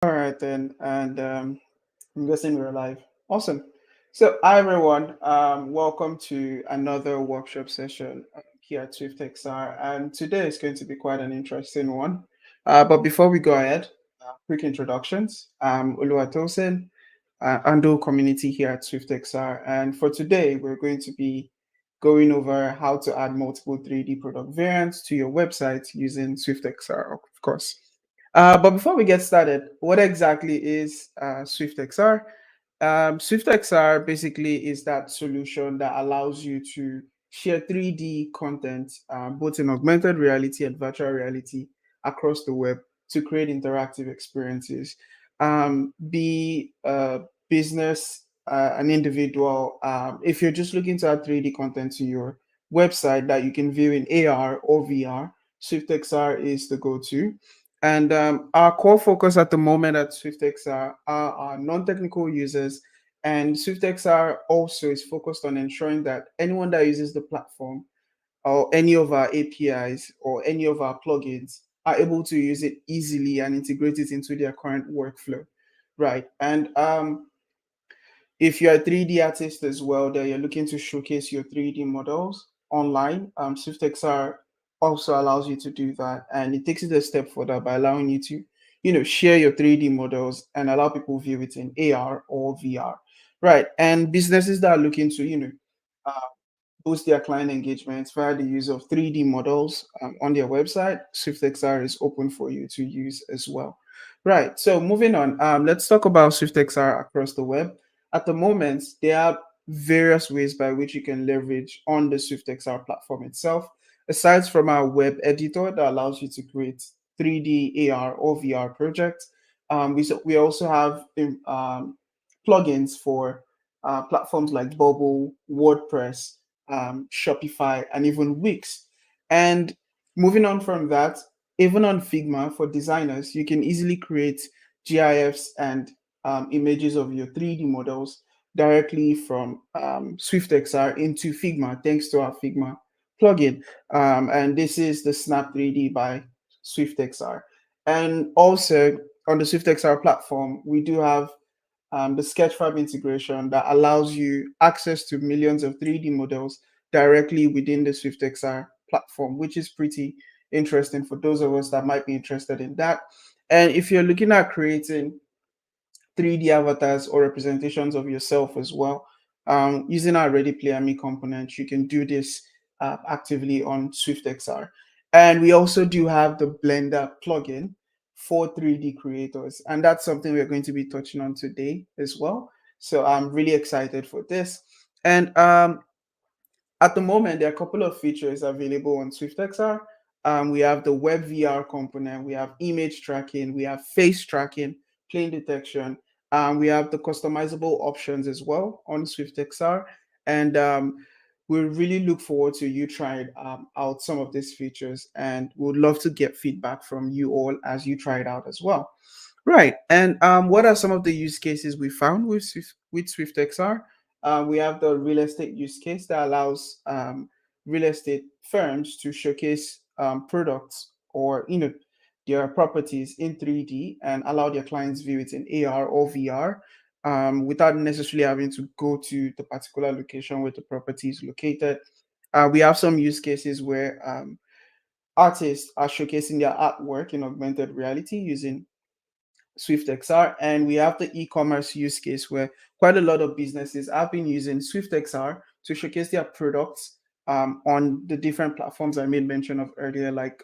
All right then, and I'm guessing we're live. Awesome. So, hi everyone. Welcome to another workshop session here at SwiftXR, and today is going to be quite an interesting one. But before we go ahead, quick introductions. Oluwatosin, Ando community here at SwiftXR, and for today we're going to be going over how to add multiple 3D product variants to your website using SwiftXR, of course. But before we get started, what exactly is SwiftXR? SwiftXR basically is that solution that allows you to share 3D content, both in augmented reality and virtual reality, across the web to create interactive experiences. Be a business, an individual. If you're just looking to add 3D content to your website that you can view in AR or VR, SwiftXR is the go-to. And our core focus at the moment at SwiftXR are our non-technical users. And SwiftXR also is focused on ensuring that anyone that uses the platform or any of our APIs or any of our plugins are able to use it easily and integrate it into their current workflow. Right. And if you're a 3D artist as well, that you're looking to showcase your 3D models online, SwiftXR also allows you to do that. And it takes it a step further by allowing you to, share your 3D models and allow people view it in AR or VR. Right. And businesses that are looking to, uh, boost their client engagements via the use of 3D models on their website, SwiftXR is open for you to use as well. Right. So moving on, let's talk about SwiftXR across the web. At the moment, there are various ways by which you can leverage on the SwiftXR platform itself. Aside from our web editor that allows you to create 3D, AR, or VR projects, we also have plugins for platforms like Bubble, WordPress, Shopify, and even Wix. And moving on from that, even on Figma for designers, you can easily create GIFs and images of your 3D models directly from SwiftXR into Figma, thanks to our Figma plugin. And this is the Snap 3D by SwiftXR. And also on the SwiftXR platform, we do have the Sketchfab integration that allows you access to millions of 3D models directly within the SwiftXR platform, which is pretty interesting for those of us that might be interested in that. And if you're looking at creating 3D avatars or representations of yourself as well, using our Ready Player Me component, you can do this actively on SwiftXR. And we also do have the Blender plugin for 3D creators, and that's something we're going to be touching on today as well. So I'm really excited for this. And at the moment, there are a couple of features available on SwiftXR. We have the web VR component, we have image tracking, we have face tracking, plane detection. We have the customizable options as well on SwiftXR. And we really look forward to you trying out some of these features. And we would love to get feedback from you all as you try it out as well. Right. And what are some of the use cases we found with SwiftXR? We have the real estate use case that allows real estate firms to showcase products or their properties in 3D and allow their clients view it in AR or VR without necessarily having to go to the particular location where the property is located. We have some use cases where artists are showcasing their artwork in augmented reality using SwiftXR, and we have the e-commerce use case where quite a lot of businesses have been using SwiftXR to showcase their products on the different platforms I made mention of earlier, like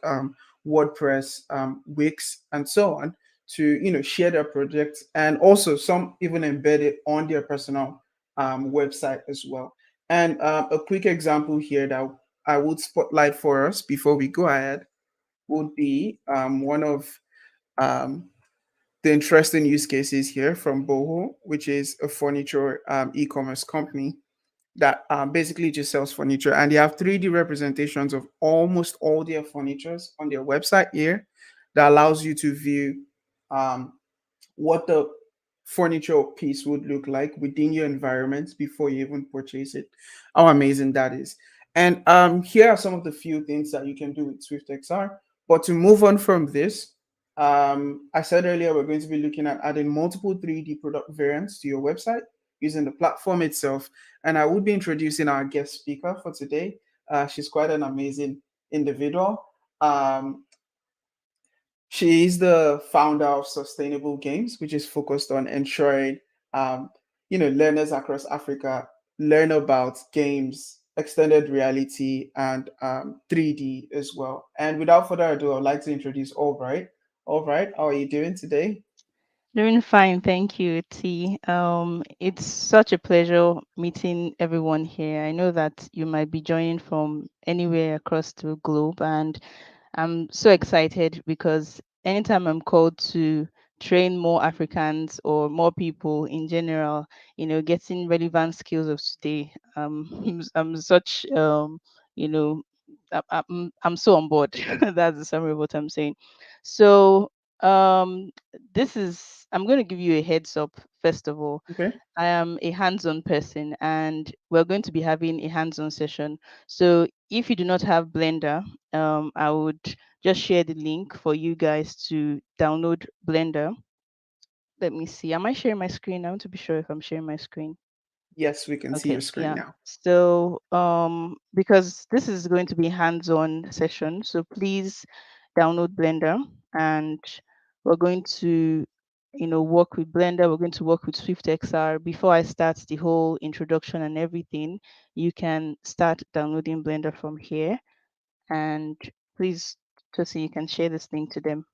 WordPress, Wix, and so on, to share their projects, and also some even embed it on their personal website as well. And a quick example here that I would spotlight for us before we go ahead would be one of um, the interesting use cases here from Boho, which is a furniture e-commerce company that basically just sells furniture, and they have 3D representations of almost all their furnitures on their website here that allows you to view um, what the furniture piece would look like within your environment before you even purchase it. How amazing that is. And here are some of the few things that you can do with SwiftXR. But to move on from this, I said earlier we're going to be looking at adding multiple 3D product variants to your website using the platform itself. And I would be introducing our guest speaker for today. She's quite an amazing individual. Um, she is the founder of Sustainable Games, which is focused on ensuring, um, learners across Africa learn about games, extended reality, and 3D as well. And without further ado, I'd like to introduce Albright. Albright, how are you doing today? Doing fine, thank you, T. It's such a pleasure meeting everyone here. I know that you might be joining from anywhere across the globe, and I'm so excited because anytime I'm called to train more Africans or more people in general, getting relevant skills of today, I'm such, you know, I'm so on board. That's the summary of what I'm saying. So, I'm going to give you a heads up, first of all. Okay. I am a hands-on person and we're going to be having a hands-on session. So if you do not have Blender, I would just share the link for you guys to download Blender. Let me see. Am I sharing my screen? I want to be sure if I'm sharing my screen. Yes, we can see your Okay, screen yeah. now. So, because this is going to be hands-on session, so please download Blender, and we're going to, work with Blender. We're going to work with SwiftXR. Before I start the whole introduction and everything, you can start downloading Blender from here, and please, just so you can share this link to them.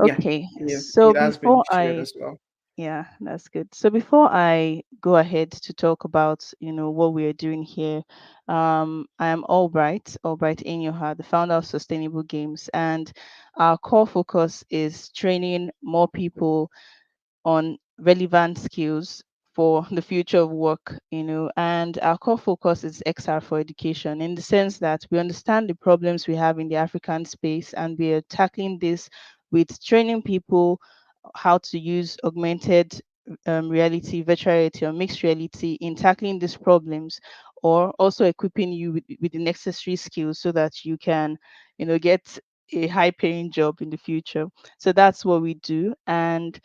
Yeah, Okay, yeah, so it has been before shared I as well. yeah, that's good. So before I go ahead to talk about, what we are doing here, I am Albright Enyoha, the founder of Sustainable Games, and our core focus is training more people on relevant skills for the future of work, and our core focus is XR for education in the sense that we understand the problems we have in the African space and we are tackling this with training people how to use augmented reality, virtual reality, or mixed reality in tackling these problems, or also equipping you with the necessary skills so that you can, get a high paying job in the future. So that's what we do. And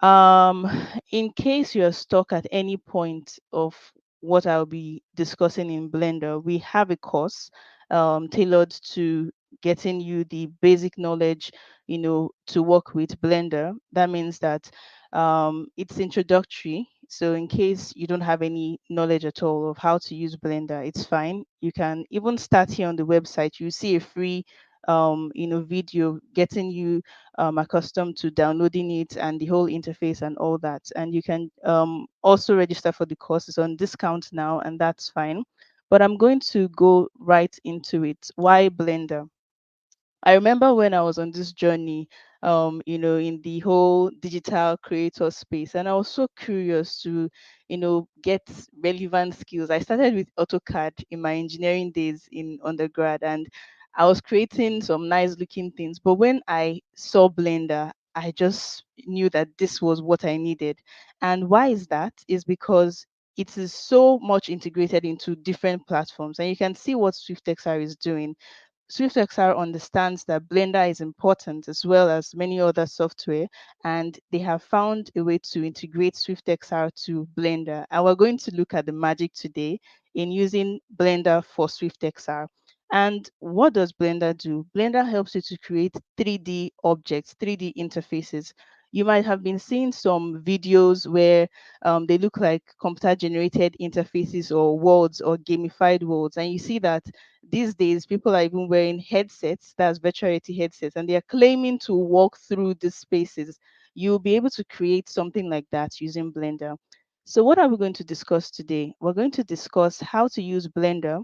um, in case you're stuck at any point of what I'll be discussing in Blender, we have a course tailored to getting you the basic knowledge, to work with Blender. That means that it's introductory. So in case you don't have any knowledge at all of how to use Blender, it's fine. You can even start here on the website. You see a free video getting you accustomed to downloading it and the whole interface and all that. And you can also register for the courses on discount now, and that's fine. But I'm going to go right into it. Why Blender? I remember when I was on this journey, in the whole digital creator space, and I was so curious to, get relevant skills. I started with AutoCAD in my engineering days in undergrad, and I was creating some nice looking things. But when I saw Blender, I just knew that this was what I needed. And why is that? Is because it is so much integrated into different platforms, and you can see what SwiftXR is doing. SwiftXR understands that Blender is important as well as many other software, and they have found a way to integrate SwiftXR to Blender. And we're going to look at the magic today in using Blender for SwiftXR. And what does Blender do? Blender helps you to create 3D objects, 3D interfaces. You might have been seeing some videos where they look like computer generated interfaces or worlds or gamified worlds. And you see that these days people are even wearing headsets, that's virtual reality headsets, and they are claiming to walk through these spaces. You'll be able to create something like that using Blender. So what are we going to discuss today? We're going to discuss how to use Blender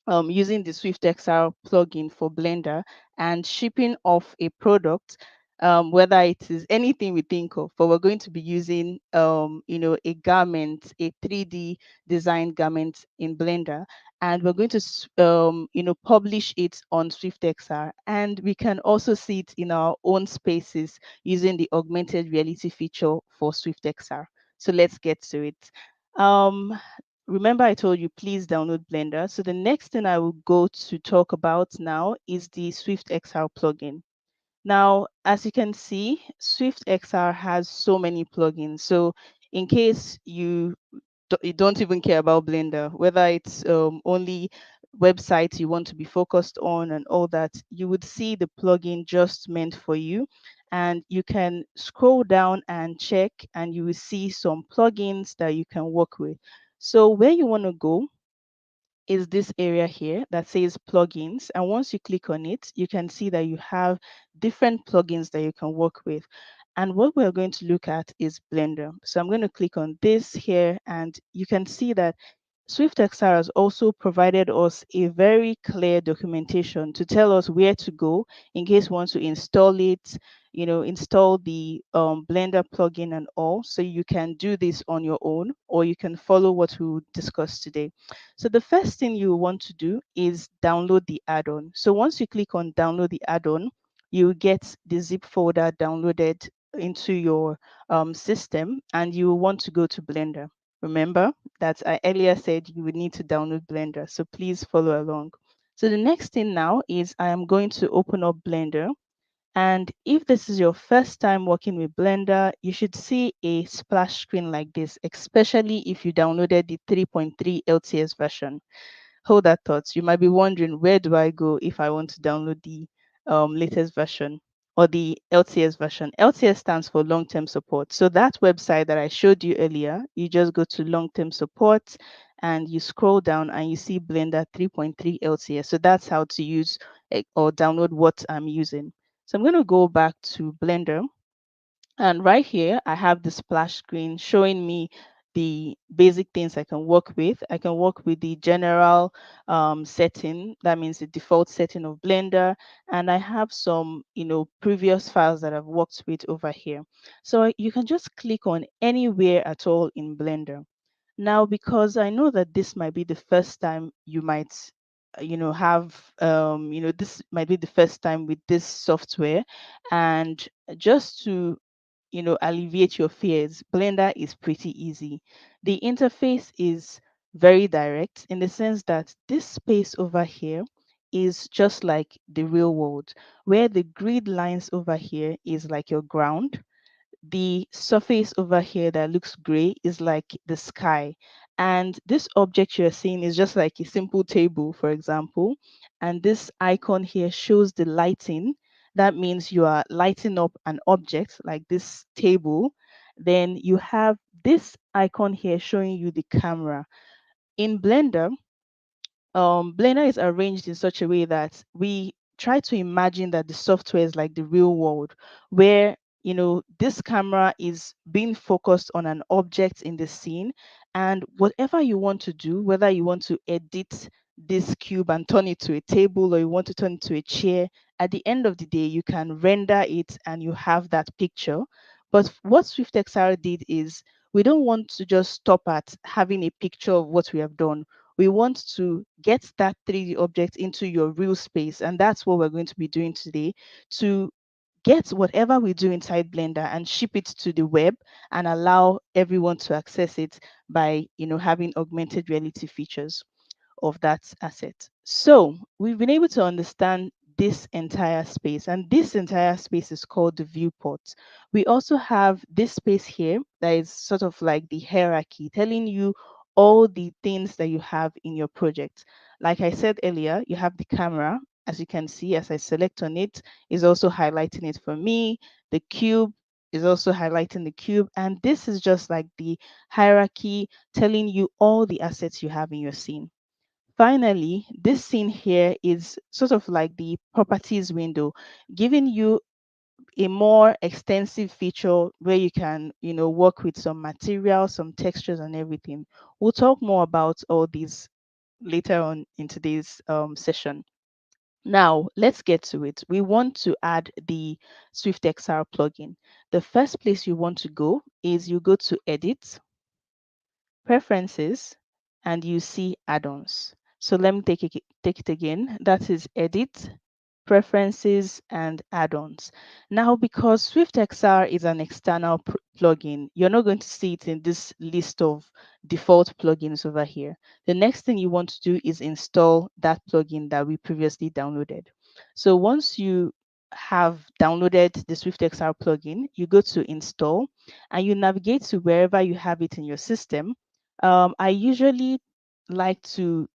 using the SwiftXR plugin for Blender and shipping off a product, whether it is anything we think of. But we're going to be using, a garment, a 3D design garment in Blender, and we're going to, publish it on SwiftXR, and we can also see it in our own spaces using the augmented reality feature for SwiftXR. So let's get to it. Um, Remember I told you please download Blender. So the next thing I will go to talk about now is the Swift XR plugin. Now, as you can see, SwiftXR has so many plugins. So in case you don't even care about Blender, whether it's only websites you want to be focused on and all that, you would see the plugin just meant for you. And you can scroll down and check, and you will see some plugins that you can work with. So where you want to go is this area here that says plugins. And once you click on it, you can see that you have different plugins that you can work with. And what we're going to look at is Blender. So I'm going to click on this here, and you can see that SwiftXR has also provided us a very clear documentation to tell us where to go in case we want to install it, install the Blender plugin and all. So you can do this on your own, or you can follow what we will discuss today. So the first thing you want to do is download the add-on. So once you click on download the add-on, you will get the zip folder downloaded into your system, and you will want to go to Blender. Remember that I earlier said you would need to download Blender, so please follow along. So the next thing now is I am going to open up Blender. And if this is your first time working with Blender, you should see a splash screen like this, especially if you downloaded the 3.3 LTS version. Hold that thought. You might be wondering, where do I go if I want to download the latest version or the LTS version? LTS stands for long term support. So that website that I showed you earlier, you just go to long term support and you scroll down and you see Blender 3.3 LTS. So that's how to use or download what I'm using. So I'm going to go back to Blender, and right here, I have the splash screen showing me the basic things I can work with. I can work with the general setting, that means the default setting of Blender, and I have some, previous files that I've worked with over here. So you can just click on anywhere at all in Blender. Now, because I know that this might be the first time you might, have, this might be the first time with this software, and just to alleviate your fears, Blender is pretty easy. The interface is very direct in the sense that this space over here is just like the real world, where the grid lines over here is like your ground. The surface over here that looks gray is like the sky. And this object you're seeing is just like a simple table, for example. And this icon here shows the lighting. That means you are lighting up an object like this table. Then you have this icon here showing you the camera. In Blender, Blender is arranged in such a way that we try to imagine that the software is like the real world, where this camera is being focused on an object in the scene, and whatever you want to do, whether you want to edit this cube and turn it to a table, or you want to turn it to a chair, at the end of the day, you can render it and you have that picture. But what SwiftXR did is we don't want to just stop at having a picture of what we have done. We want to get that 3D object into your real space. And that's what we're going to be doing today, to get whatever we do inside Blender and ship it to the web and allow everyone to access it by, having augmented reality features of that asset. So we've been able to understand this entire space, and this entire space is called the viewport. We also have this space here that is sort of like the hierarchy, telling you all the things that you have in your project. Like I said earlier, you have the camera. As you can see, as I select on it, is also highlighting it for me. The cube is also highlighting the cube. And this is just like the hierarchy telling you all the assets you have in your scene. Finally, this scene here is sort of like the properties window, giving you a more extensive feature where you can, work with some materials, some textures and everything. We'll talk more about all these later on in today's session. Now, let's get to it. We want to add the SwiftXR plugin. The first place you want to go is you go to Edit, Preferences, and you see add-ons. So let me take it again. That is Edit, Preferences, and add-ons. Now, because SwiftXR is an external plugin, you're not going to see it in this list of default plugins over here. The next thing you want to do is install that plugin that we previously downloaded. So once you have downloaded the SwiftXR plugin, you go to install and you navigate to wherever you have it in your system. I usually like to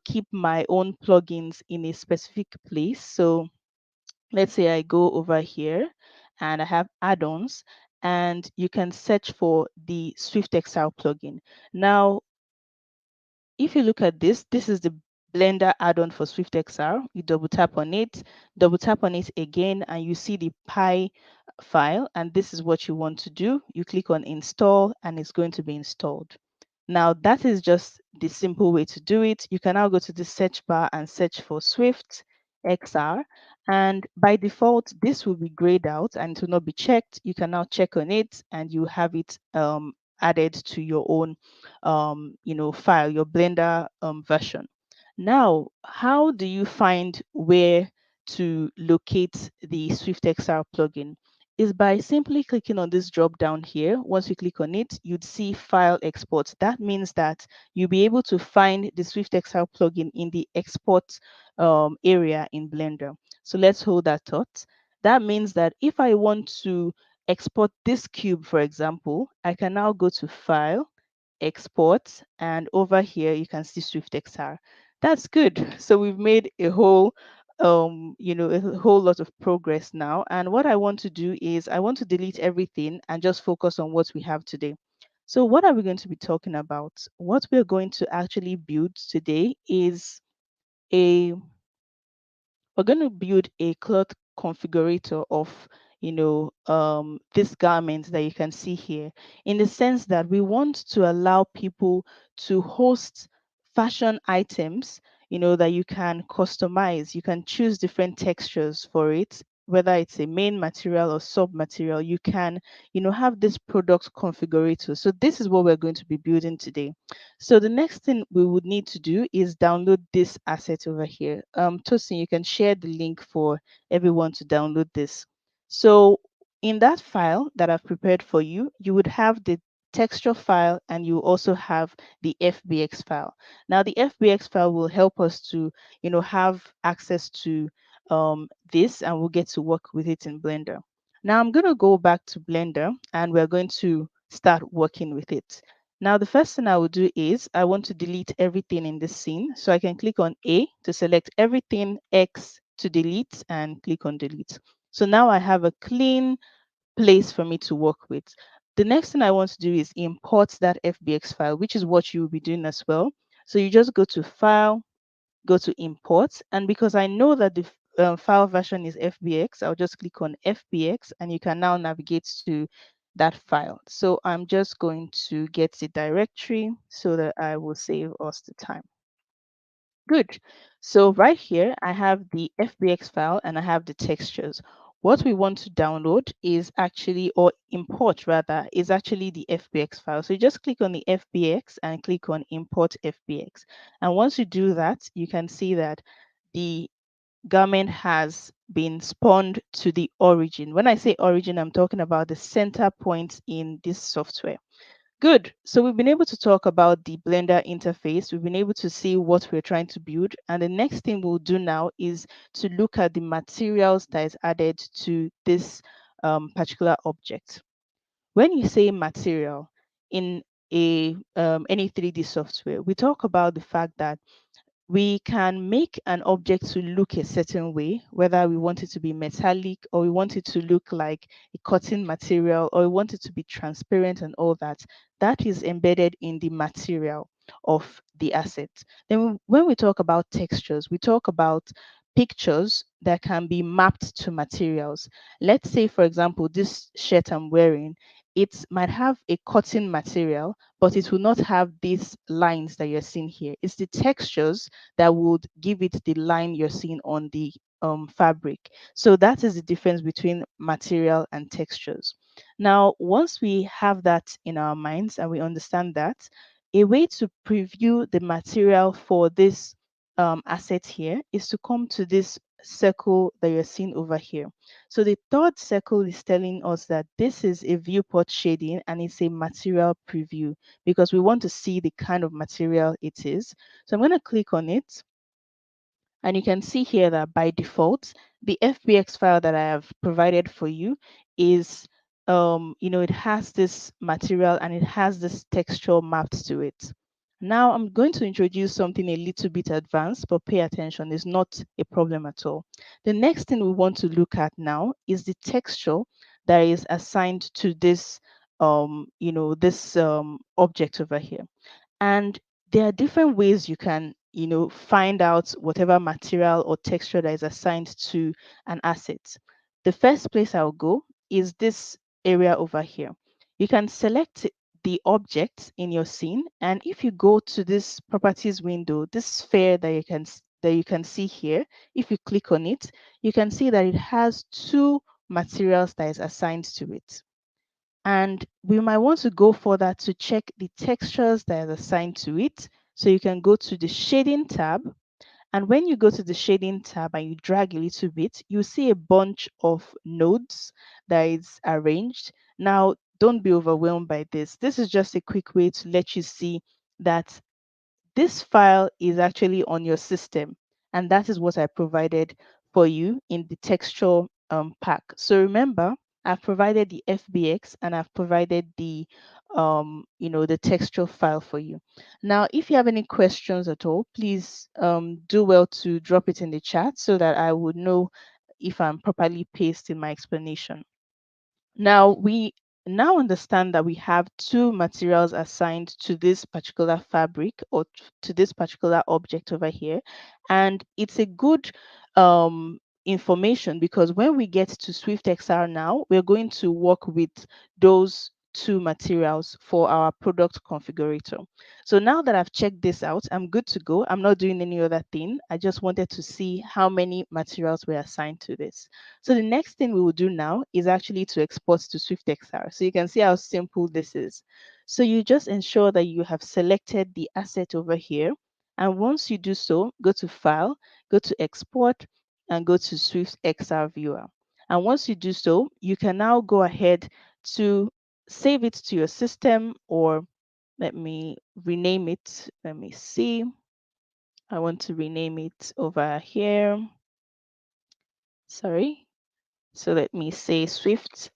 keep my own plugins in a specific place. So let's say I go over here and I have add-ons, and you can search for the SwiftXR plugin. Now, if you look at this, this is the Blender add-on for SwiftXR. You double tap on it again, and you see the Pi file, and this is what you want to do. You click on install, and it's going to be installed. Now, that is just the simple way to do it. You can now go to the search bar and search for Swift XR. And by default, this will be grayed out and it will not be checked. You can now check on it and you have it added to your own file, your Blender version. Now, how do you find where to locate the SwiftXR plugin? Is by simply clicking on this drop down here. Once you click on it, you'd see file export. That means that you'll be able to find the SwiftXR plugin in the export area in Blender. So let's hold that thought. That means that if I want to export this cube, for example, I can now go to File, Export, and over here you can see SwiftXR. That's good. So we've made a whole a whole lot of progress now. And what I want to do is I want to delete everything and just focus on what we have today. So what are we going to be talking about? What we're going to actually build today is a we're going to build a cloth configurator of this garment that you can see here, in the sense that we want to allow people to host fashion items, that you can customize. You can choose different textures for it, whether it's a main material or sub material. You can have this product configurator. So this is what we're going to be building today. So the next thing we would need to do is download this asset over here. Tosin, you can share the link for everyone to download this. So in that file that I've prepared for you, you would have the texture file and you also have the FBX file. Now the FBX file will help us to, have access to this, and we'll get to work with it in Blender. Now I'm going to go back to Blender and we're going to start working with it. Now, the first thing I will do is I want to delete everything in this scene. So I can click on A to select everything, X to delete, and click on delete. So now I have a clean place for me to work with. The next thing I want to do is import that FBX file, which is what you will be doing as well. So you just go to File, go to Import, and because I know that the file version is FBX, I'll just click on FBX and you can now navigate to that file. So I'm just going to get the directory so that I will save us the time. Good. So right here, I have the FBX file and I have the textures. What we want to download is actually, or import rather, is actually the FBX file. So you just click on the FBX and click on import FBX. And once you do that, you can see that the garment has been spawned to the origin. When I say origin, I'm talking about the center point in this software. Good. So we've been able to talk about the Blender interface. We've been able to see what we're trying to build. And the next thing we'll do now is to look at the materials that is added to this particular object. When you say material in any 3D software, we talk about the fact that we can make an object to look a certain way, whether we want it to be metallic or we want it to look like a cotton material or we want it to be transparent and all that. That is embedded in the material of the asset. Then when we talk about textures, we talk about pictures that can be mapped to materials. Let's say, for example, this shirt I'm wearing, it might have a cotton material, but it will not have these lines that you're seeing here. It's the textures that would give it the line you're seeing on the fabric. So that is the difference between material and textures. Now, once we have that in our minds and we understand that, a way to preview the material for this asset here is to come to this circle that you're seeing over here. So the third circle is telling us that this is a viewport shading and it's a material preview because we want to see the kind of material it is. So I'm going to click on it. And you can see here that by default, the FBX file that I have provided for you is, it has this material and it has this texture mapped to it. Now I'm going to introduce something a little bit advanced, but pay attention, it's not a problem at all. The next thing we want to look at now is the texture that is assigned to this, object over here. And there are different ways you can, find out whatever material or texture that is assigned to an asset. The first place I'll go is this area over here. You can select the object in your scene, and if you go to this properties window, this sphere that you can see here, if you click on it, you can see that it has two materials that is assigned to it. And we might want to go further to check the textures that are assigned to it. So you can go to the shading tab. And when you go to the shading tab and you drag a little bit, you see a bunch of nodes that is arranged. Now, don't be overwhelmed by this. This is just a quick way to let you see that this file is actually on your system, and that is what I provided for you in the texture pack. So remember, I've provided the FBX and I've provided the texture file for you. Now, if you have any questions at all, please do well to drop it in the chat so that I would know if I'm properly paced in my explanation. Now, we now understand that we have two materials assigned to this particular fabric or to this particular object over here. And it's a good information because when we get to SwiftXR now, we're going to work with those two materials for our product configurator. So now that I've checked this out, I'm good to go. I'm not doing any other thing. I just wanted to see how many materials were assigned to this. So the next thing we will do now is actually to export to SwiftXR. So you can see how simple this is. So you just ensure that you have selected the asset over here. And once you do so, go to File, go to Export, and go to SwiftXR Viewer. And once you do so, you can now go ahead to save it to your system, or let me rename it. Let me see. I want to rename it over here. Sorry. So let me say SwiftXR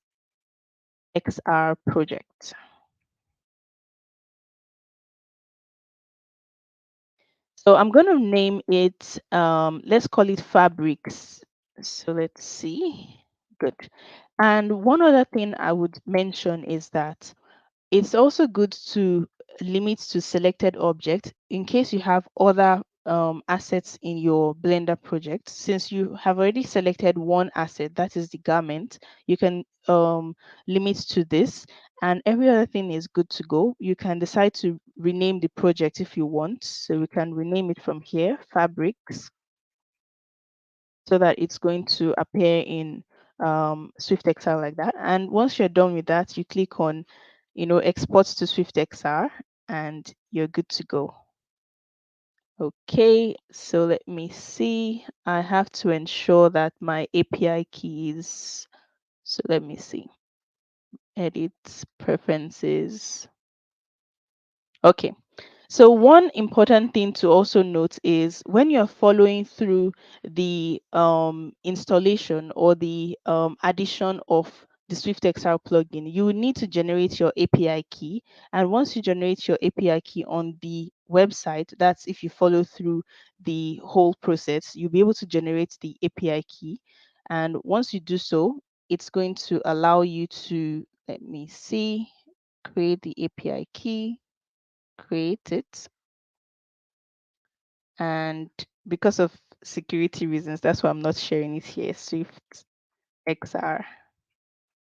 project. So I'm going to name it, let's call it fabrics. So let's see. Good. And one other thing I would mention is that it's also good to limit to selected object in case you have other assets in your Blender project. Since you have already selected one asset, that is the garment, you can limit to this, and every other thing is good to go. You can decide to rename the project if you want. So we can rename it from here, fabrics, so that it's going to appear in SwiftXR like that. And once you're done with that, you click on, export to SwiftXR, and you're good to go. Okay, so let me see. I have to ensure that my API keys. So let me see. Edit preferences. Okay. So one important thing to also note is when you're following through the installation or the addition of the SwiftXR plugin, you will need to generate your API key. And once you generate your API key on the website, that's if you follow through the whole process, you'll be able to generate the API key. And once you do so, it's going to allow you to, let me see, create the API key, create it, and because of security reasons, that's why I'm not sharing it here, Swift XR.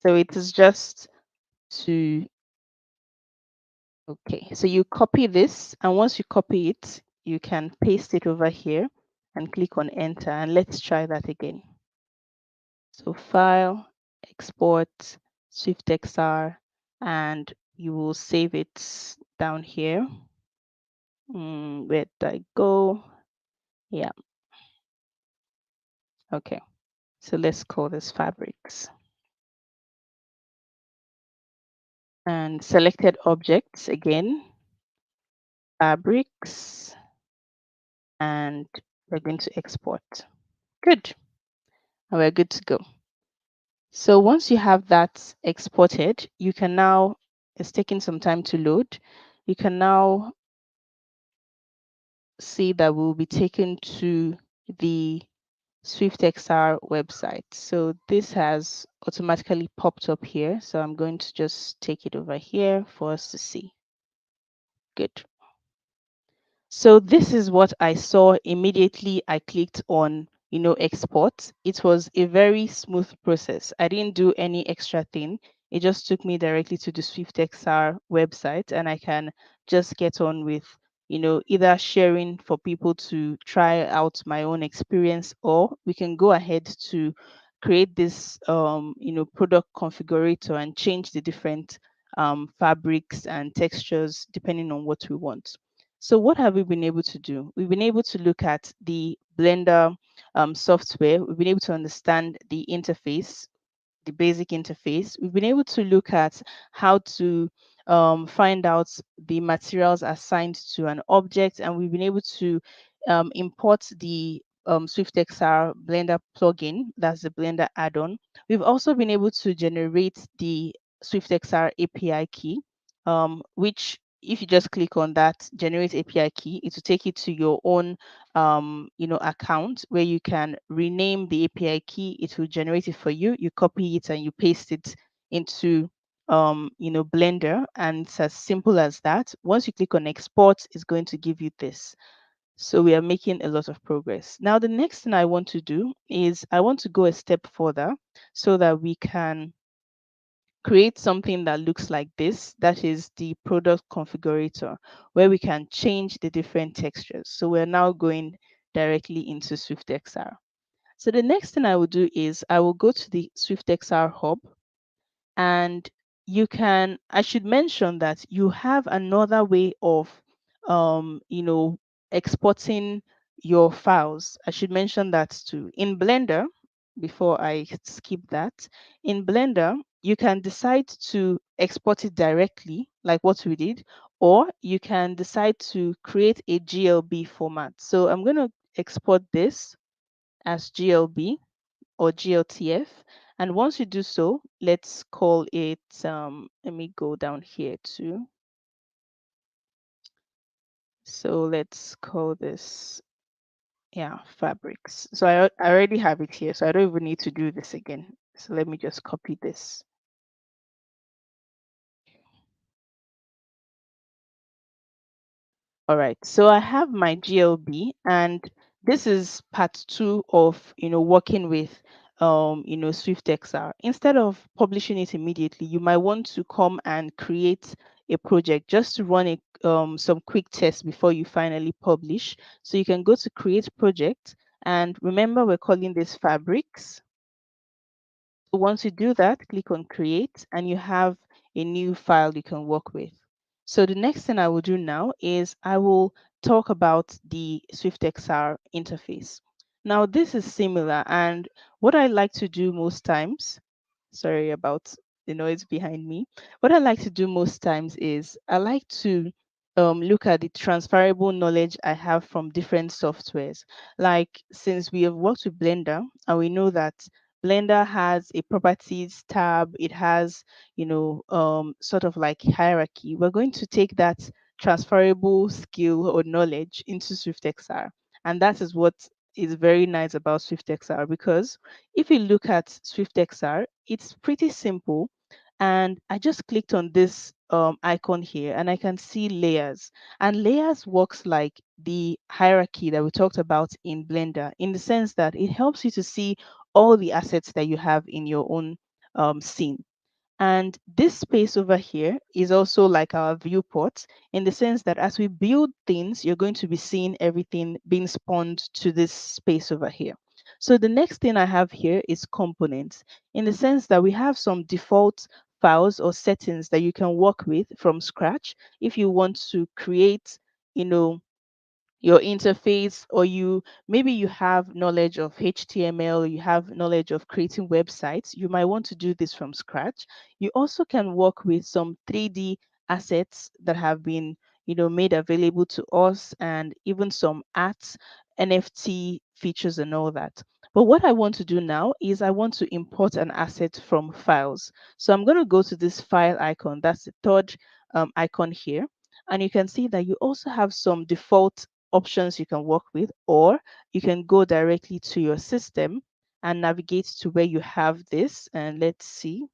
So it is just to, okay, so you copy this, and once you copy it, you can paste it over here and click on enter, and let's try that again. So file, export, Swift XR, and you will save it down here. Where did I go? Yeah. Okay. So let's call this fabrics. And selected objects again, fabrics, and we're going to export. Good. and we're good to go. So once you have that exported, you can now, it's taking some time to load. You can now see that we'll be taken to the SwiftXR website. So this has automatically popped up here. So I'm going to just take it over here for us to see. Good. So this is what I saw immediately I clicked on, export. It was a very smooth process. I didn't do any extra thing. It just took me directly to the SwiftXR website, and I can just get on with, either sharing for people to try out my own experience, or we can go ahead to create this, product configurator and change the different fabrics and textures depending on what we want. So what have we been able to do? We've been able to look at the Blender software. We've been able to understand the interface, the basic interface. We've been able to look at how to find out the materials assigned to an object, and we've been able to import the SwiftXR Blender plugin, that's the Blender add-on. We've also been able to generate the SwiftXR API key, which if you just click on that generate API key, it will take you to your own account where you can rename the API key. It will generate it for you. You copy it and you paste it into Blender, and it's as simple as that. Once you click on export, it's going to give you this. So we are making a lot of progress. Now, the next thing I want to do is I want to go a step further so that we can create something that looks like this. That is the product configurator, where we can change the different textures. So we're now going directly into SwiftXR. So the next thing I will do is I will go to the SwiftXR hub, and I should mention that you have another way of um you know exporting your files. I should mention that too. In Blender, before I skip that, in Blender you can decide to export it directly like what we did, or you can decide to create a GLB format. So I'm going to export this as GLB or GLTF. And once you do so, let's call it, let me go down here too. So let's call this, yeah, fabrics. So I already have it here, so I don't even need to do this again. So let me just copy this. All right, so I have my GLB, and this is part two of working with SwiftXR. Instead of publishing it immediately, you might want to come and create a project just to run some quick tests before you finally publish. So you can go to create project, and remember we're calling this fabrics. So once you do that, click on create, and you have a new file you can work with. So the next thing I will do now is I will talk about the SwiftXR interface. Now this is similar, and what I like to do most times, sorry about the noise behind me. What I like to do most times is I like to look at the transferable knowledge I have from different softwares. Like, since we have worked with Blender and we know that Blender has a properties tab, it has, sort of like hierarchy. We're going to take that transferable skill or knowledge into SwiftXR. And that is what is very nice about SwiftXR, because if you look at SwiftXR, it's pretty simple. And I just clicked on this icon here, and I can see layers. And layers works like the hierarchy that we talked about in Blender, in the sense that it helps you to see all the assets that you have in your own scene. And this space over here is also like our viewport, in the sense that as we build things, you're going to be seeing everything being spawned to this space over here. So the next thing I have here is components, in the sense that we have some default files or settings that you can work with from scratch if you want to create, you know, your interface, or maybe you have knowledge of HTML, you have knowledge of creating websites, you might want to do this from scratch. You also can work with some 3D assets that have been made available to us, and even some art NFT features and all that. But what I want to do now is I want to import an asset from files. So I'm going to go to this file icon. That's the third icon here. And you can see that you also have some default options you can work with, or you can go directly to your system and navigate to where you have this. And let's see.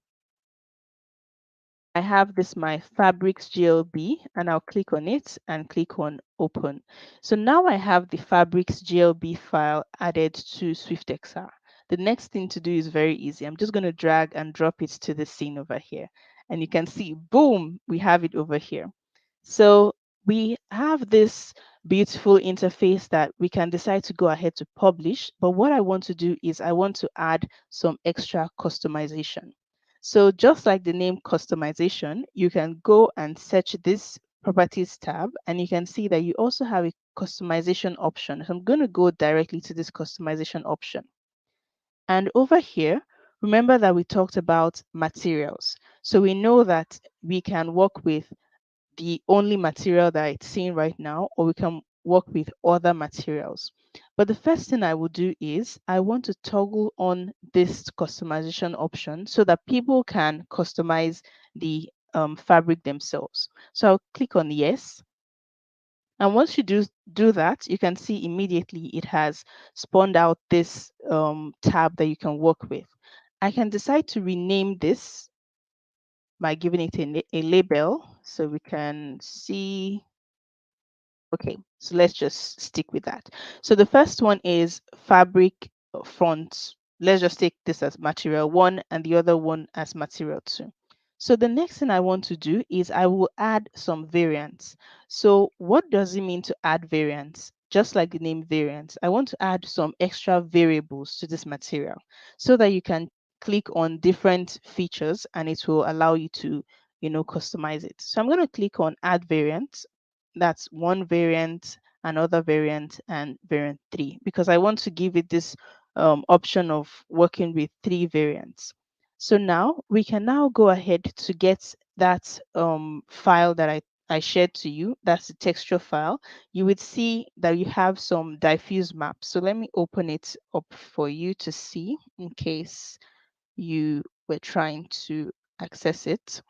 I have this my fabrics GLB, and I'll click on it and click on open. So now I have the fabrics GLB file added to SwiftXR. The next thing to do is very easy. I'm just going to drag and drop it to the scene over here. And you can see, boom, we have it over here. So we have this beautiful interface that we can decide to go ahead to publish. But what I want to do is I want to add some extra customization. So just like the name customization, you can go and search this properties tab, and you can see that you also have a customization option. So I'm going to go directly to this customization option. And over here, remember that we talked about materials. So we know that we can work with the only material that it's seeing right now, or we can work with other materials. But the first thing I will do is I want to toggle on this customization option so that people can customize the fabric themselves. So I'll click on yes. And once you do that, you can see immediately it has spawned out this tab that you can work with. I can decide to rename this by giving it a label so we can see. Okay, so let's just stick with that. So the first one is fabric front. Let's just take this as material one and the other one as material two. So the next thing I want to do is I will add some variants. So what does it mean to add variants? Just like the name variants, I want to add some extra variables to this material so that you can click on different features and it will allow you to, customize it. So I'm going to click on add variants. That's one variant, another variant, and variant three, because I want to give it this option of working with three variants. So now we can now go ahead to get that file that I shared to you. That's the texture file. You would see that you have some diffuse maps. So let me open it up for you to see in case you were trying to access it.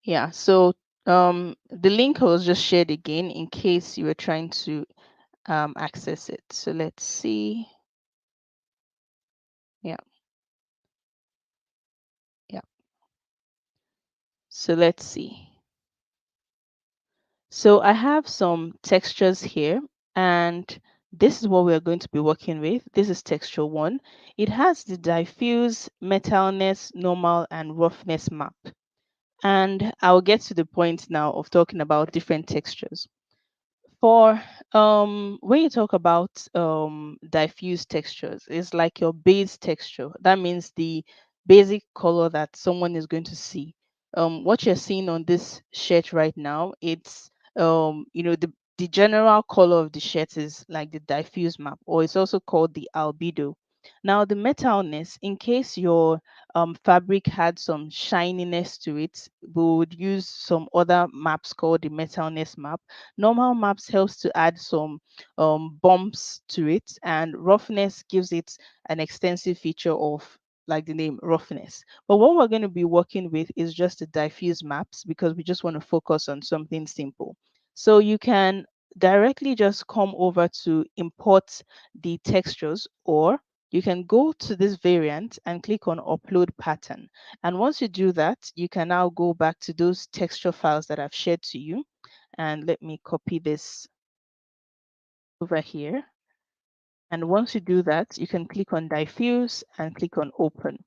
Yeah, so the link was just shared again in case you were trying to access it. So let's see. Yeah, yeah. So let's see. So I have some textures here, and this is what we are going to be working with. This is texture one. It has the diffuse, metalness, normal, and roughness map. And I'll get to the point now of talking about different textures. For when you talk about diffuse textures, it's like your base texture. That means the basic color that someone is going to see. What you're seeing on this shirt right now, it's the general color of the shirt is like the diffuse map, or it's also called the albedo. Now the metalness, in case your fabric had some shininess to it, we would use some other maps called the metalness map. Normal maps helps to add some bumps to it, and roughness gives it an extensive feature of like the name roughness. But what we're going to be working with is just the diffuse maps because we just want to focus on something simple. So you can directly just come over to import the textures, or you can go to this variant and click on upload pattern. And once you do that, you can now go back to those texture files that I've shared to you. And let me copy this over here. And once you do that, you can click on diffuse and click on open.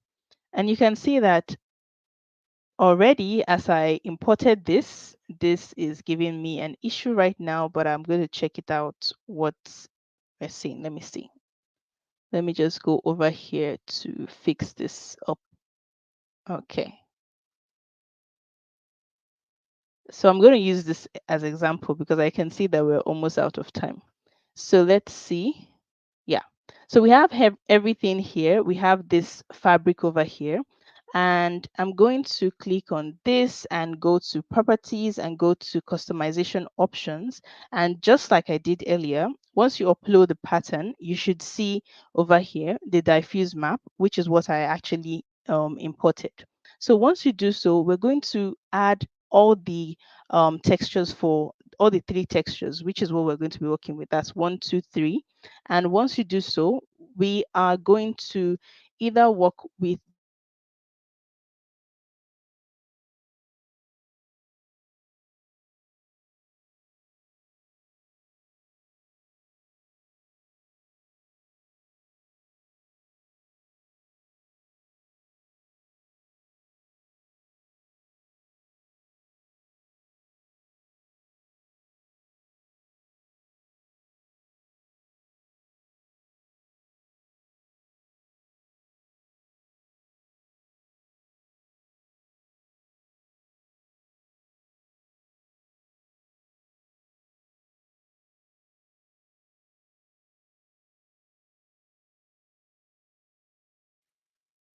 And you can see that already as I imported this is giving me an issue right now, but I'm going to check it out what we're seeing. Let me see. Let me just go over here to fix this up. Okay. So I'm going to use this as example because I can see that we're almost out of time. So let's see. Yeah. So we have everything here. We have this fabric over here. And I'm going to click on this and go to properties and go to customization options. And just like I did earlier, once you upload the pattern, you should see over here the diffuse map, which is what I actually imported. So once you do so, we're going to add all the textures for all the three textures, which is what we're going to be working with. That's one, two, three. And once you do so, we are going to either work with the different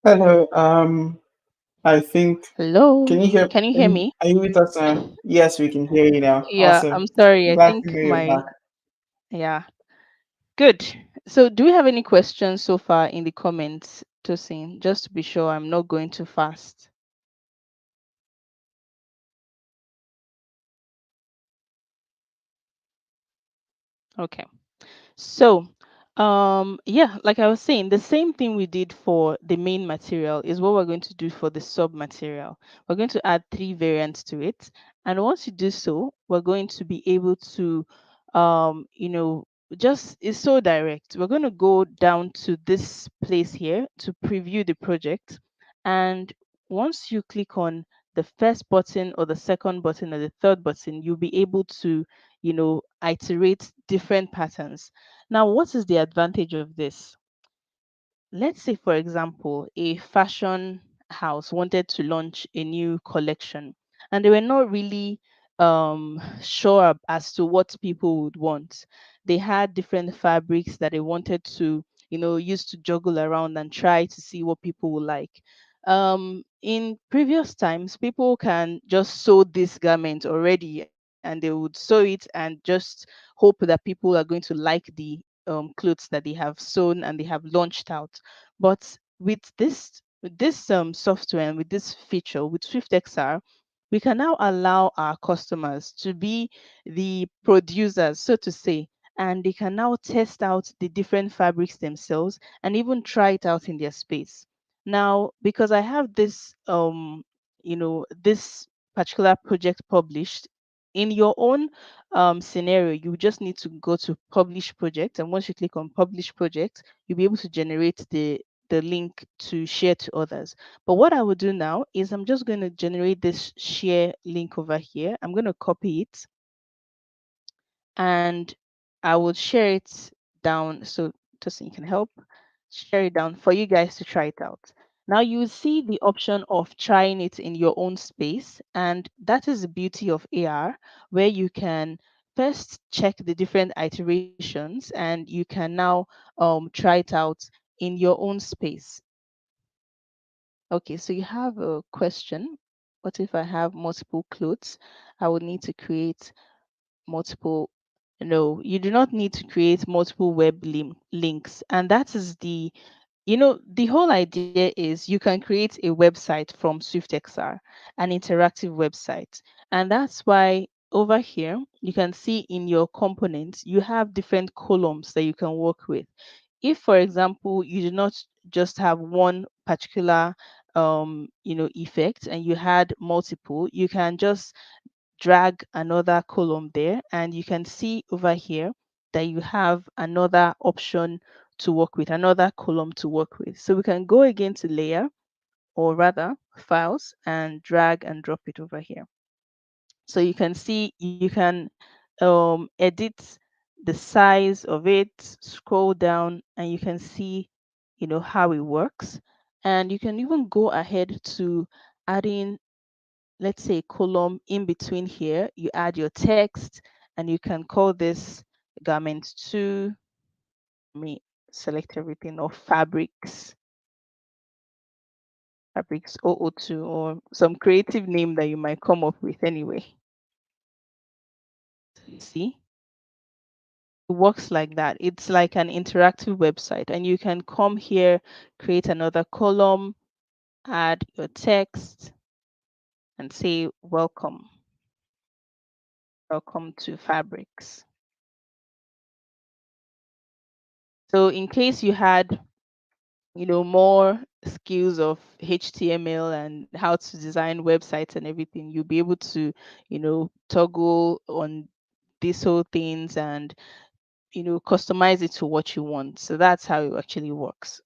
Hello. I think, Hello, can you hear? can you hear me? Are you with us now? Yes, we can hear you now. Yeah, Awesome. I'm sorry. I Glad to think know you're my, back. yeah, good. So, do we have any questions so far in the comments, Tosin? Just to be sure I'm not going too fast. Okay. So, yeah, like I was saying, the same thing we did for the main material is what we're going to do for the sub material. We're going to add three variants to it. And once you do so, we're going to be able to, you know, just it's so direct. We're going to go down to this place here to preview the project. And once you click on the first button or the second button or the third button, you'll be able to, iterate different patterns. Now, what is the advantage of this? Let's say, for example, a fashion house wanted to launch a new collection and they were not really sure as to what people would want. They had different fabrics that they wanted to, use to juggle around and try to see what people would like. In previous times, people can just sew this garment already and they would sew it and just hope that people are going to like the clothes that they have sewn and they have launched out. But with this software and with this feature with SwiftXR, we can now allow our customers to be the producers, so to say, and they can now test out the different fabrics themselves and even try it out in their space. Now, because I have this particular project published, in your own scenario, you just need to go to publish project, and once you click on publish project, you'll be able to generate the link to share to others. But what I will do now is I'm just going to generate this share link over here. I'm going to copy it and I will share it down. So Tosin, you can help share it down for you guys to try it out. Now you will see the option of trying it in your own space, and that is the beauty of AR, where you can first check the different iterations and you can now try it out in your own space. Okay, so you have a question. What if I have multiple clothes? I would need to create multiple. No, you do not need to create multiple web links. And that is the whole idea is you can create a website from SwiftXR, an interactive website. And that's why over here, you can see in your components, you have different columns that you can work with. If, for example, you do not just have one particular effect and you had multiple, you can just drag another column there and you can see over here that you have another option to work with, another column to work with. So we can go again to layer, or rather files, and drag and drop it over here. So you can see you can edit the size of it, scroll down, and you can see how it works. And you can even go ahead to adding, let's say, column in between here. You add your text and you can call this garment 2. Let me select everything, or fabrics. Fabrics 002, or some creative name that you might come up with anyway. See, it works like that. It's like an interactive website, and you can come here, create another column, add your text, and say welcome. Welcome to Fabrics. So in case you had, more skills of HTML and how to design websites and everything, you'll be able to, toggle on these whole things and, customize it to what you want. So that's how it actually works.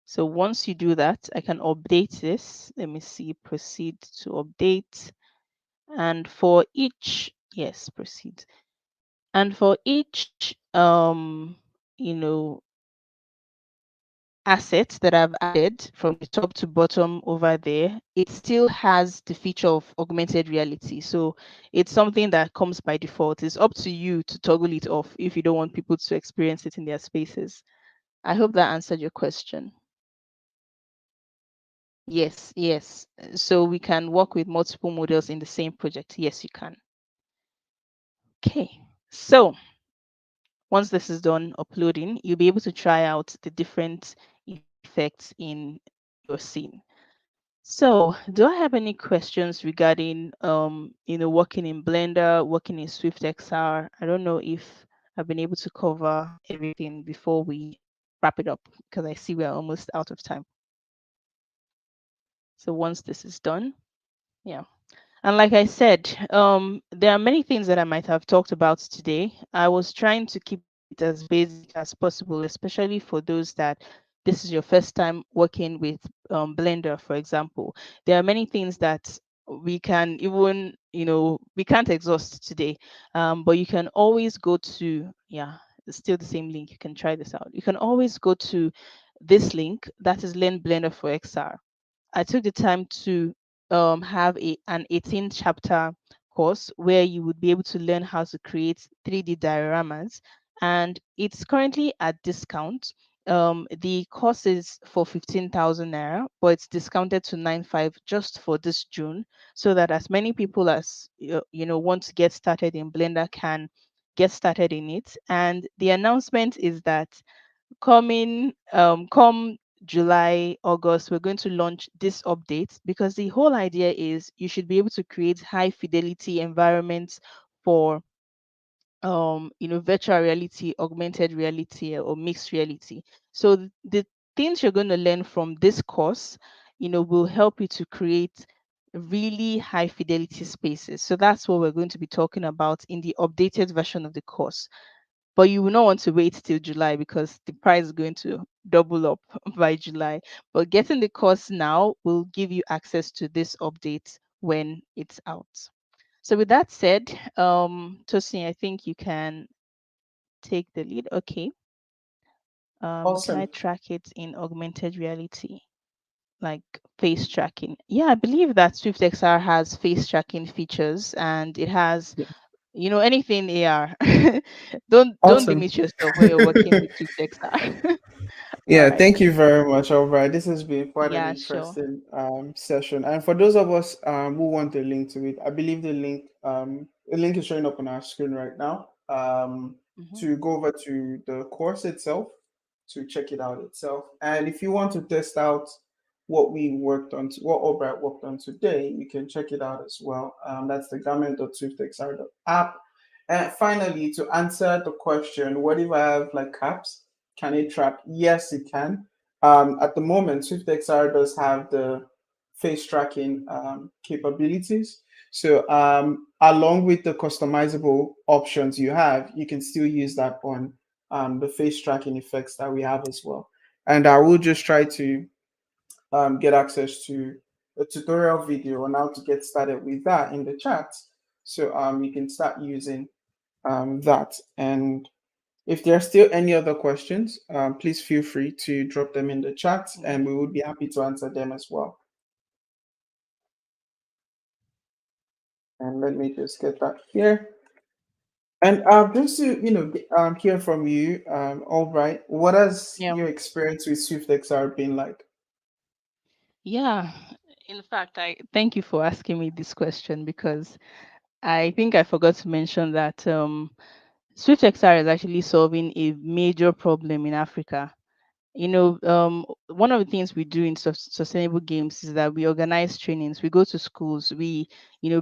So once you do that, I can update this. Let me see, proceed to update. And for each, yes, proceed. And for each, you know, assets that I've added from the top to bottom over there, it still has the feature of augmented reality. So it's something that comes by default. It's up to you to toggle it off if you don't want people to experience it in their spaces. I hope that answered your question. Yes, yes. So we can work with multiple models in the same project. Yes, you can. Okay. So once this is done uploading, you'll be able to try out the different effects in your scene. So, do I have any questions regarding working in Blender, working in SwiftXR? I don't know if I've been able to cover everything before we wrap it up because I see we are almost out of time. So once this is done, yeah. And like I said, there are many things that I might have talked about today. I was trying to keep it as basic as possible, especially for those that this is your first time working with Blender, for example. There are many things that we can even, we can't exhaust today. But you can always go to, yeah, it's still the same link. You can try this out. You can always go to this link that is Learn Blender for XR. I took the time to have an 18 chapter course where you would be able to learn how to create 3D dioramas, and it's currently at discount. The course is for 15,000 naira, but it's discounted to 9.5 just for this June, so that as many people as want to get started in Blender can get started in it. And the announcement is that come July, August, we're going to launch this update because the whole idea is you should be able to create high fidelity environments for virtual reality, augmented reality, or mixed reality. So the things you're going to learn from this course, will help you to create really high fidelity spaces. So that's what we're going to be talking about in the updated version of the course. But you will not want to wait till July because the price is going to double up by July. But getting the course now will give you access to this update when it's out. So with that said, Tosin, I think you can take the lead. Okay. Can I Awesome. track it in augmented reality, like face tracking? Yeah, I believe that SwiftXR has face tracking features, and it has, Yeah. anything AR. Don't Awesome. limit yourself when you're working with SwiftXR. All Yeah, right. thank you very much, Albright. This has been quite an Yeah, sure. interesting session. And for those of us who want the link to it, I believe the link is showing up on our screen right now. Hmm. To go over to the course itself, to check it out itself. And if you want to test out what Albright worked on today, you can check it out as well. That's the garment.swiftxr.app. And finally, to answer the question, what if I have like caps? Can it track? Yes, it can. At the moment, SwiftXR does have the face tracking capabilities. So, along with the customizable options you have, you can still use that on the face tracking effects that we have as well. And I will just try to get access to a tutorial video on how to get started with that in the chat. So you can start using that. And if there are still any other questions, please feel free to drop them in the chat and we would be happy to answer them as well. And let me just get that here. And just to hear from you, all right, what has Yeah. your experience with SwiftXR been like? Yeah. In fact, I thank you for asking me this question because I think I forgot to mention that SwiftXR is actually solving a major problem in Africa. One of the things we do in sustainable games is that we organize trainings. We go to schools. We,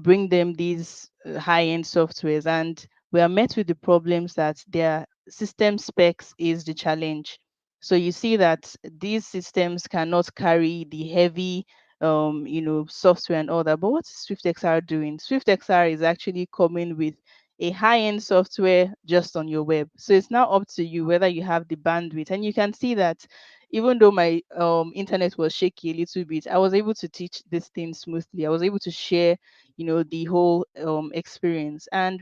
bring them these high-end softwares, and we are met with the problems that their system specs is the challenge. So you see that these systems cannot carry the heavy, software and all that. But what is SwiftXR doing? SwiftXR is actually coming with a high-end software just on your web. So it's now up to you whether you have the bandwidth. And you can see that even though my internet was shaky a little bit, I was able to teach this thing smoothly. I was able to share, the whole experience. And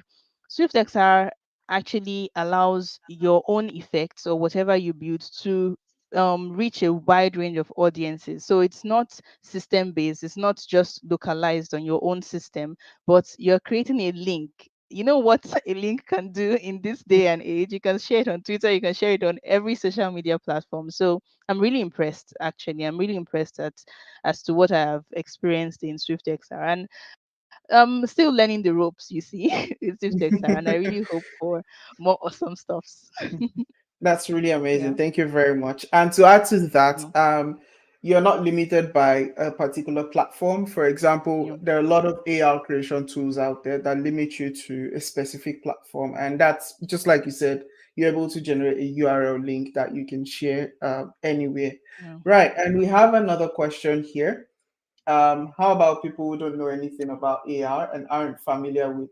SwiftXR actually allows your own effects or whatever you build to reach a wide range of audiences. So it's not system based, it's not just localized on your own system, but you're creating a link. You know what a link can do in this day and age? You can share it on Twitter, you can share it on every social media platform. So I'm really impressed, actually. I'm really impressed at as to what I have experienced in SwiftXR. And I'm still learning the ropes, you see, with SwiftXR. And I really hope for more awesome stuffs. That's really amazing. Yeah. Thank you very much. And to add to that, Yeah. you're not limited by a particular platform. For example, Yeah. there are a lot of AR creation tools out there that limit you to a specific platform. And that's just like you said, you're able to generate a URL link that you can share anywhere. Yeah. Right. And we have another question here. How about people who don't know anything about AR and aren't familiar with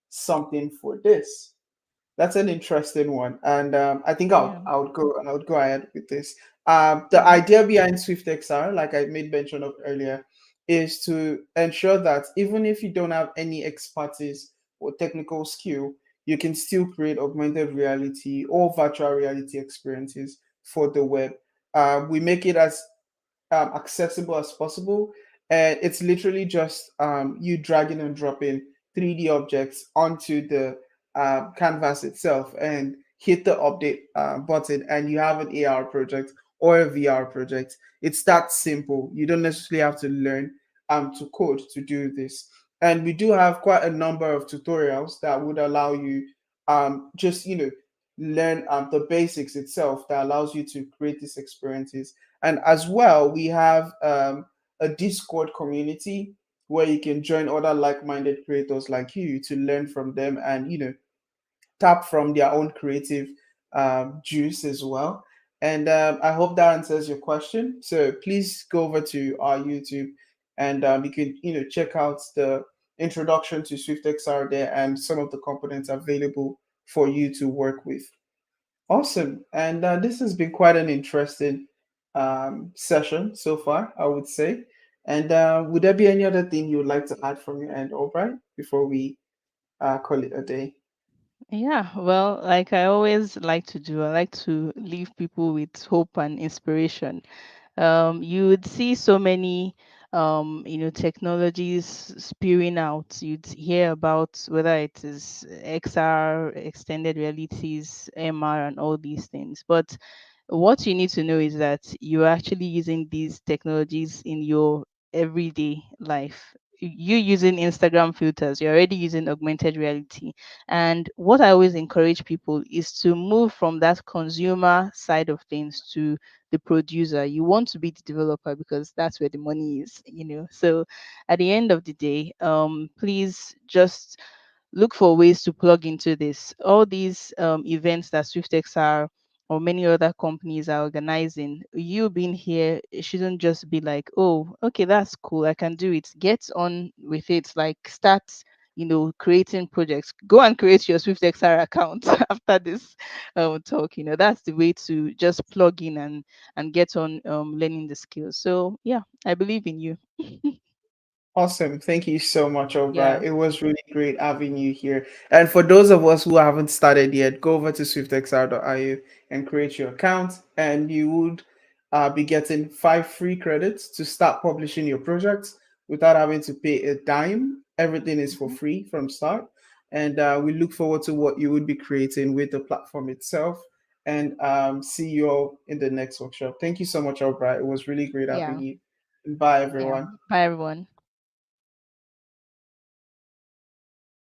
something for this? That's an interesting one, and I think Yeah. I would go ahead with this. The Yeah. idea behind SwiftXR, like I made mention of earlier, is to ensure that even if you don't have any expertise or technical skill, you can still create augmented reality or virtual reality experiences for the web. We make it as accessible as possible. And it's literally just you dragging and dropping 3D objects onto the canvas itself and hit the update button, and you have an AR project or a VR project. It's that simple. You don't necessarily have to learn to code to do this. And we do have quite a number of tutorials that would allow you just learn the basics itself that allows you to create these experiences. And as well, we have a Discord community where you can join other like-minded creators like you to learn from them and tap from their own creative juice as well. And I hope that answers your question. So please go over to our YouTube and you can check out the introduction to SwiftXR there and some of the components available for you to work with. Awesome. And this has been quite an interesting session so far, I would say. And would there be any other thing you would like to add from your end, Albright, before we call it a day? Yeah, well, like I always like to do, I like to leave people with hope and inspiration. You would see so many technologies spewing out. You'd hear about whether it is XR, extended realities, MR, and all these things. But what you need to know is that you're actually using these technologies in your everyday life. You using Instagram filters, you're already using augmented reality. And what I always encourage people is to move from that consumer side of things to the producer. You want to be the developer because that's where the money is. So at the end of the day, please just look for ways to plug into this. All these events that SwiftXR or many other companies are organizing, you being here, it shouldn't just be like, oh, okay, that's cool, I can do it. Get on with it. Like, start, creating projects. Go and create your SwiftXR account after this talk. That's the way to just plug in and get on learning the skills. So yeah, I believe in you. Awesome. Thank you so much, Yeah. Albright. It was really great having you here. And for those of us who haven't started yet, go over to swiftxr.io and create your account, and you would be getting 5 free credits to start publishing your projects without having to pay a dime. Everything is for Mhm. free from start. And we look forward to what you would be creating with the platform itself. And see you all in the next workshop. Thank you so much, Albright. It was really great having Yeah. you. Bye, Yeah. everyone. Bye, everyone.